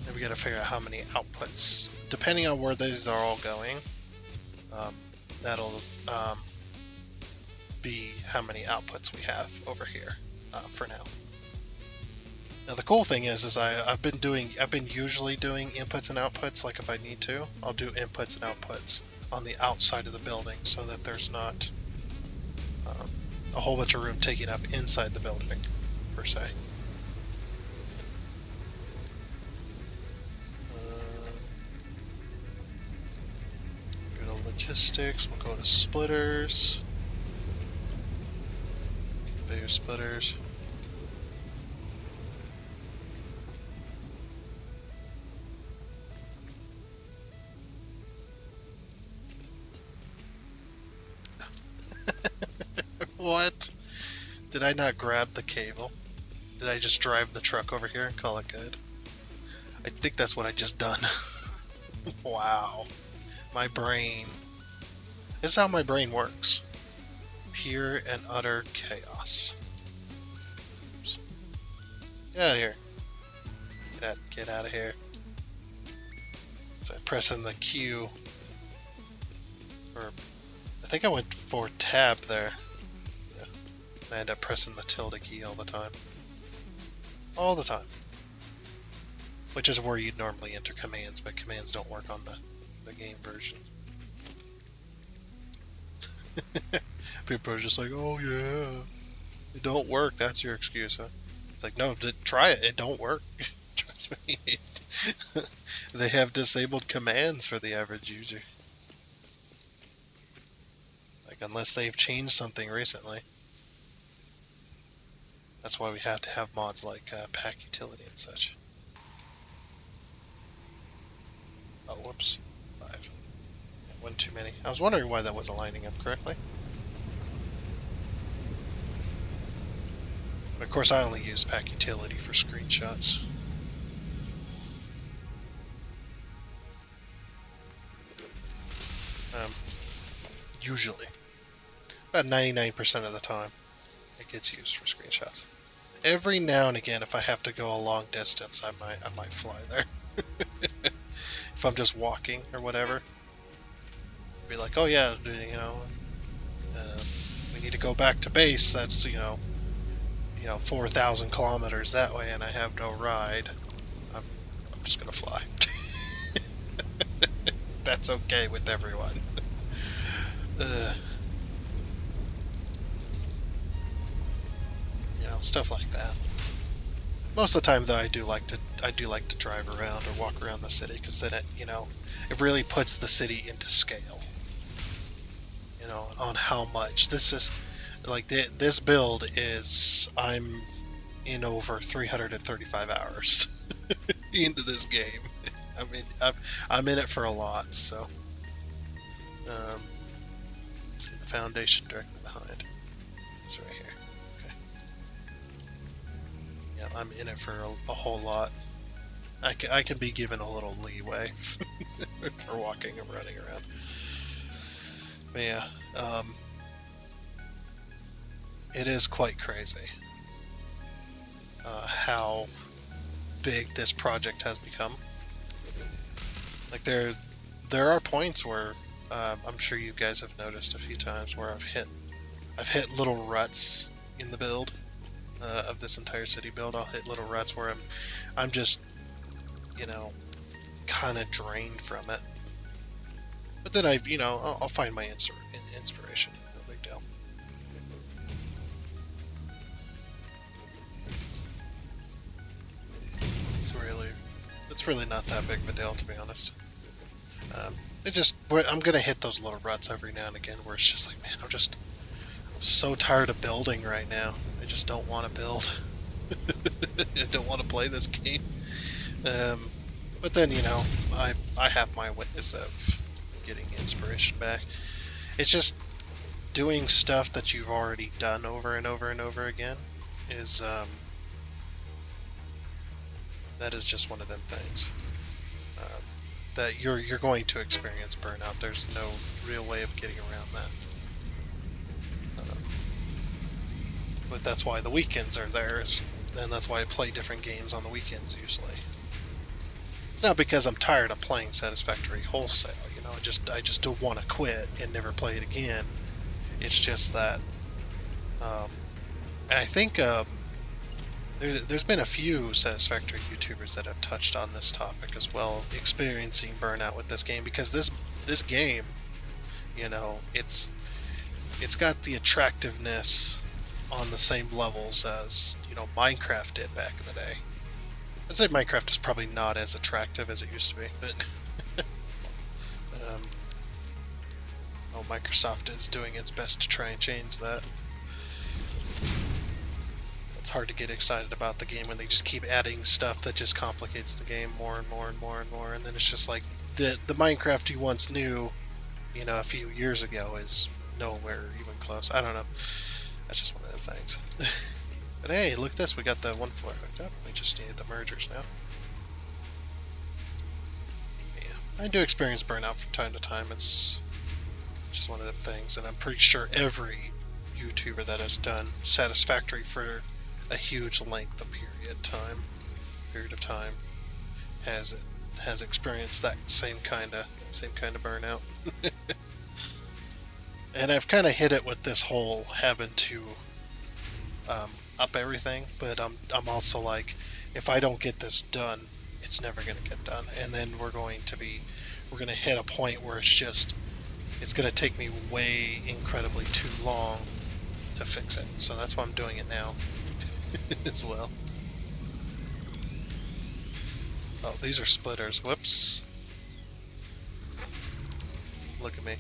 And we got to figure out how many outputs, depending on where these are all going. That'll be how many outputs we have over here for now. Now the cool thing is I've been usually doing inputs and outputs. Like if I need to, I'll do inputs and outputs on the outside of the building so that there's not a whole bunch of room taken up inside the building per se. Go to logistics. We'll go to splitters. Conveyor splitters. What? Did I not grab the cable? Did I just drive the truck over here and call it good? I think that's what I just done. Wow. My brain. This is how my brain works. Pure and utter chaos. Oops. Get out of here. Get out of here. So I'm pressing the Q Or I think I went for tab there. Yeah. I end up pressing the tilde key all the time. All the time. Which is where you'd normally enter commands, but commands don't work on the game version. People are just like, oh yeah, it don't work. That's your excuse, huh? It's like, no, try it. It don't work. Trust me. They have disabled commands for the average user. Like, unless they've changed something recently. That's why we have to have mods like pack utility and such. Oh, whoops. 5. One too many. I was wondering why that wasn't lining up correctly. But of course, I only use pack utility for screenshots. Usually. About 99% of the time, it gets used for screenshots. Every now and again, if I have to go a long distance, I might fly there. If I'm just walking or whatever, be like, oh yeah, we need to go back to base. That's 4,000 kilometers that way, and I have no ride. I'm just gonna fly. That's okay with everyone. Stuff like that. Most of the time, though, I do like to drive around or walk around the city, because then it really puts the city into scale. On how much this is. Like this build is, I'm in over 335 hours into this game. I mean, I'm in it for a lot. So, see the foundation directly behind. It's right here. Yeah, I'm in it for a whole lot. I can be given a little leeway for walking and running around. But yeah, it is quite crazy how big this project has become. Like there are points where I'm sure you guys have noticed a few times where I've hit little ruts in the build. Of this entire city build, I'll hit little ruts where I'm just, kind of drained from it. But then I'll find my inspiration. No big deal. It's really not that big of a deal, to be honest. I'm gonna hit those little ruts every now and again where it's just like, man, I'm so tired of building right now. I just don't want to build. I don't want to play this game. But then, I have my ways of getting inspiration back. It's just doing stuff that you've already done over and over and over again is that is just one of them things that you're going to experience burnout. There's no real way of getting around that. But that's why the weekends are there, and that's why I play different games on the weekends usually. It's not because I'm tired of playing Satisfactory wholesale, I just don't want to quit and never play it again. It's just that, and I think there's been a few Satisfactory YouTubers that have touched on this topic as well, experiencing burnout with this game, because this game, it's got the attractiveness on the same levels as Minecraft did back in the day. I'd say Minecraft is probably not as attractive as it used to be, but Microsoft is doing its best to try and change that. It's hard to get excited about the game when they just keep adding stuff that just complicates the game more and more and more and more, and then it's just like the Minecraft you once knew, a few years ago is nowhere even close. I don't know. That's just one of them things. But hey, look at this. We got the one floor hooked up. We just need the mergers now. Yeah, I do experience burnout from time to time. It's just one of them things, and I'm pretty sure every YouTuber that has done Satisfactory for a huge length of period of time has experienced that same kind of burnout. And I've kind of hit it with this whole having to up everything, but I'm also like, if I don't get this done, it's never going to get done, and then we're going to hit a point where it's going to take me way incredibly too long to fix it. So that's why I'm doing it now as well. Oh, these are splitters. Whoops. Look at me.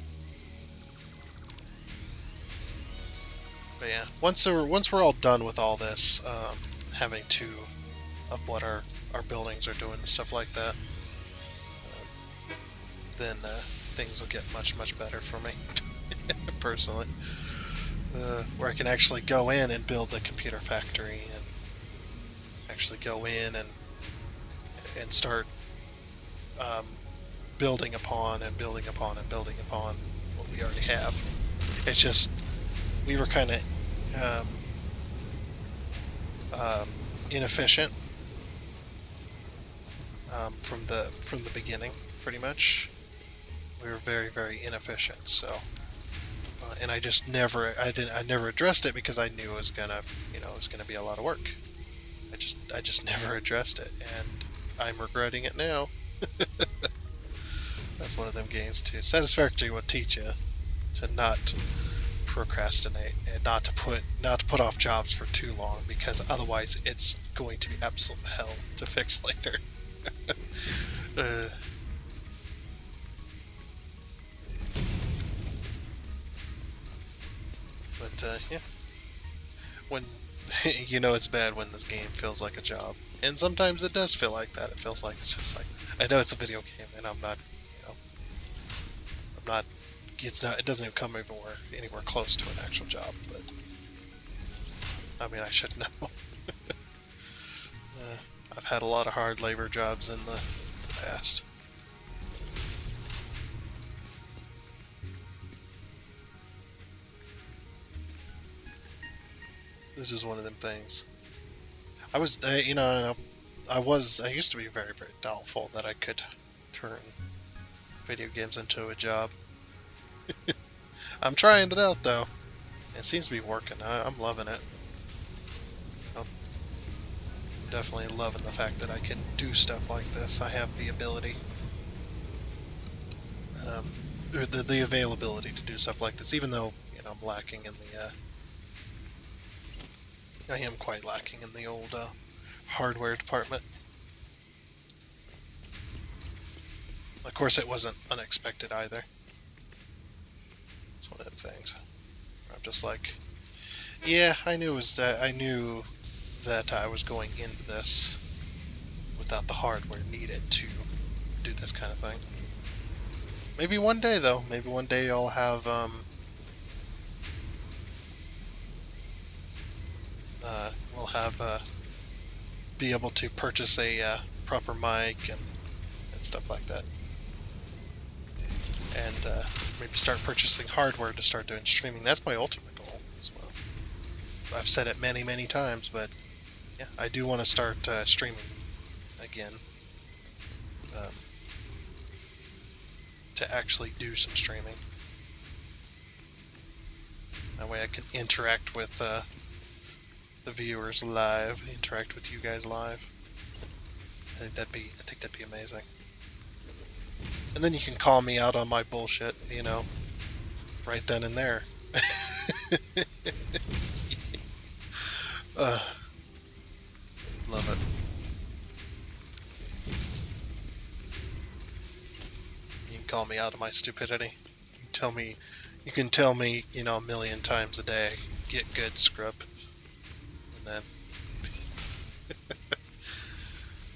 But yeah, once we're all done with all this, having to of what our buildings are doing and stuff like that, then things will get much better for me personally. Where I can actually go in and build the computer factory and actually go in and start building upon and building upon and building upon what we already have. It's just we were kind of inefficient from the beginning, pretty much. We were very inefficient. So, and I never addressed it because I knew it was gonna be a lot of work. I just never addressed it, and I'm regretting it now. That's one of them games too. Satisfactory will teach you to not procrastinate and not to put off jobs for too long, because otherwise it's going to be absolute hell to fix later. But yeah, when it's bad when this game feels like a job, and sometimes it does feel like that. It feels like it's just like, I know it's a video game, and I'm not, I'm not. It's not. It doesn't even come anywhere close to an actual job. But I mean, I should know. I've had a lot of hard labor jobs in the past. This is one of them things. I used to be very doubtful that I could turn video games into a job. I'm trying it out though. It seems to be working. I'm loving it. I'm definitely loving the fact that I can do stuff like this. I have the ability, the availability to do stuff like this, even though I'm lacking in I am quite lacking in the old hardware department. Of course, it wasn't unexpected either. It's one of them things. I'm just like, yeah, I knew that I was going into this without the hardware needed to do this kind of thing. Maybe one day, though. Maybe one day I'll have we'll have be able to purchase a proper mic and stuff like that, and maybe start purchasing hardware to start doing streaming. That's my ultimate goal as well. I've said it many times, but yeah, I do want to start streaming again, to actually do some streaming. That way I can interact with the viewers live, interact with you guys live. I think that'd be amazing. And then you can call me out on my bullshit, right then and there. Love it. You can call me out on my stupidity. You can tell me, a million times a day, get good, scrub. And then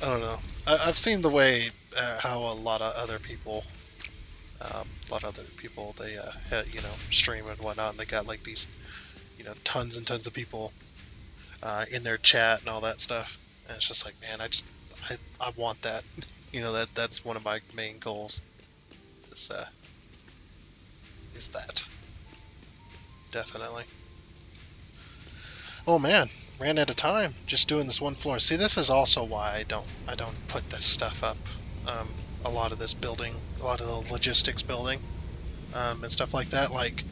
I don't know. I've seen the way how a lot of other people they stream and whatnot, and they got like these tons and tons of people in their chat and all that stuff, and it's just like, man, I want that. That's one of my main goals is that, definitely. Oh man, ran out of time just doing this one floor. See, this is also why I don't put this stuff up. A lot of this building, a lot of the logistics building, and stuff like that. Like,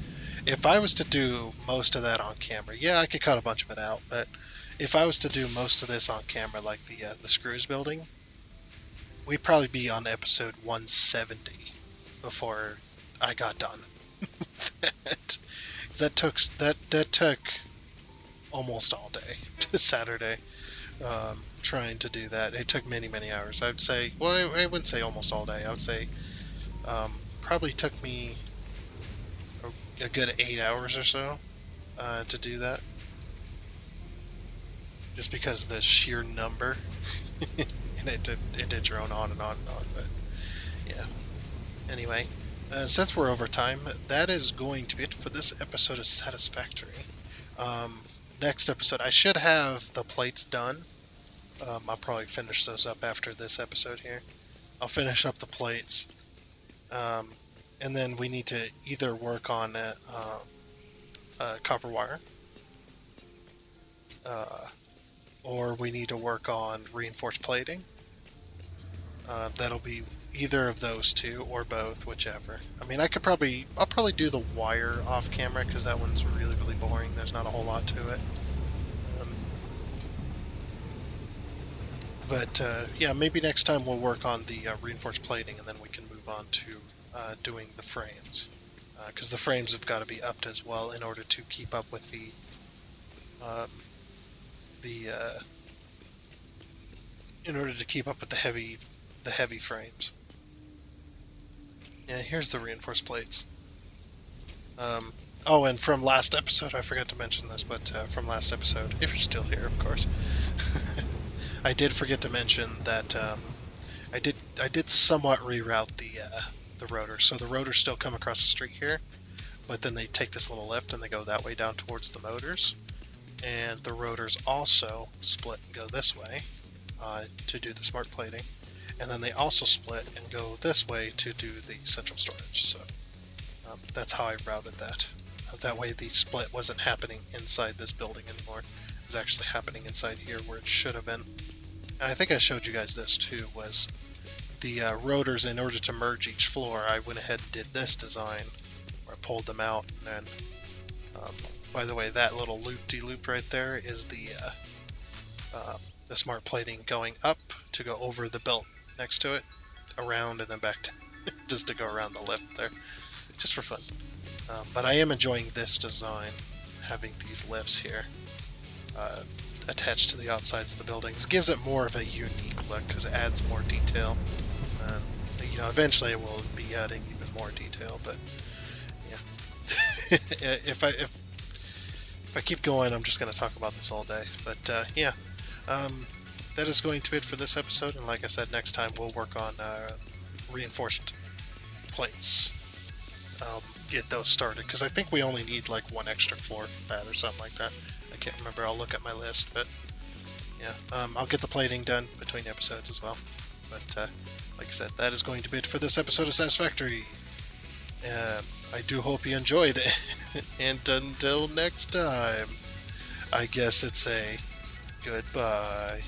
If I was to do most of that on camera, yeah, I could cut a bunch of it out. But if I was to do most of this on camera, like the screws building, we'd probably be on episode 170 before I got done. that, that took almost all day Saturday, trying to do that. It took many hours. I'd say, well, I wouldn't say almost all day. I would say probably took me a good 8 hours or so to do that, just because the sheer number, and it did drone on and on and on. But yeah. Anyway, since we're over time, that is going to be it for this episode of Satisfactory. Next episode, I should have the plates done. I'll probably finish those up after this episode here. I'll finish up the plates, um, and then we need to either work on copper wire, uh, or we need to work on reinforced plating. That'll be either of those two or both, whichever. I mean, I'll probably do the wire off camera because that one's really boring. There's not a whole lot to it. Um, but yeah, maybe next time we'll work on the reinforced plating, and then we can move on to doing the frames, because the frames have got to be upped as well in order to keep up with um, the in order to keep up with the heavy frames. Yeah, here's the reinforced plates. Oh, and from last episode, I forgot to mention this, but from last episode, if you're still here, of course, I did forget to mention that I did somewhat reroute the rotors. So the rotors still come across the street here, but then they take this little lift and they go that way down towards the motors. And the rotors also split and go this way to do the smart plating. And then they also split and go this way to do the central storage. So that's how I routed that. That way the split wasn't happening inside this building anymore. It was actually happening inside here where it should have been. And I think I showed you guys this too, was the rotors, in order to merge each floor, I went ahead and did this design where I pulled them out. And by the way, that little loop-de-loop right there is the smart plating going up to go over the belt next to it, around, and then back to just to go around the lift there, just for fun. But I am enjoying this design, having these lifts here attached to the outsides of the buildings. It gives it more of a unique look because it adds more detail. Eventually it will be adding even more detail, but yeah. if I keep going, I'm just going to talk about this all day. But yeah, that is going to be it for this episode. And like I said, next time we'll work on reinforced plates. Get those started because I think we only need like one extra floor for that or something like that. I can't remember. I'll look at my list, but yeah, I'll get the plating done between episodes as well. But like I said, that is going to be it for this episode of Satisfactory. I do hope you enjoyed it. And until next time, I guess it's a goodbye.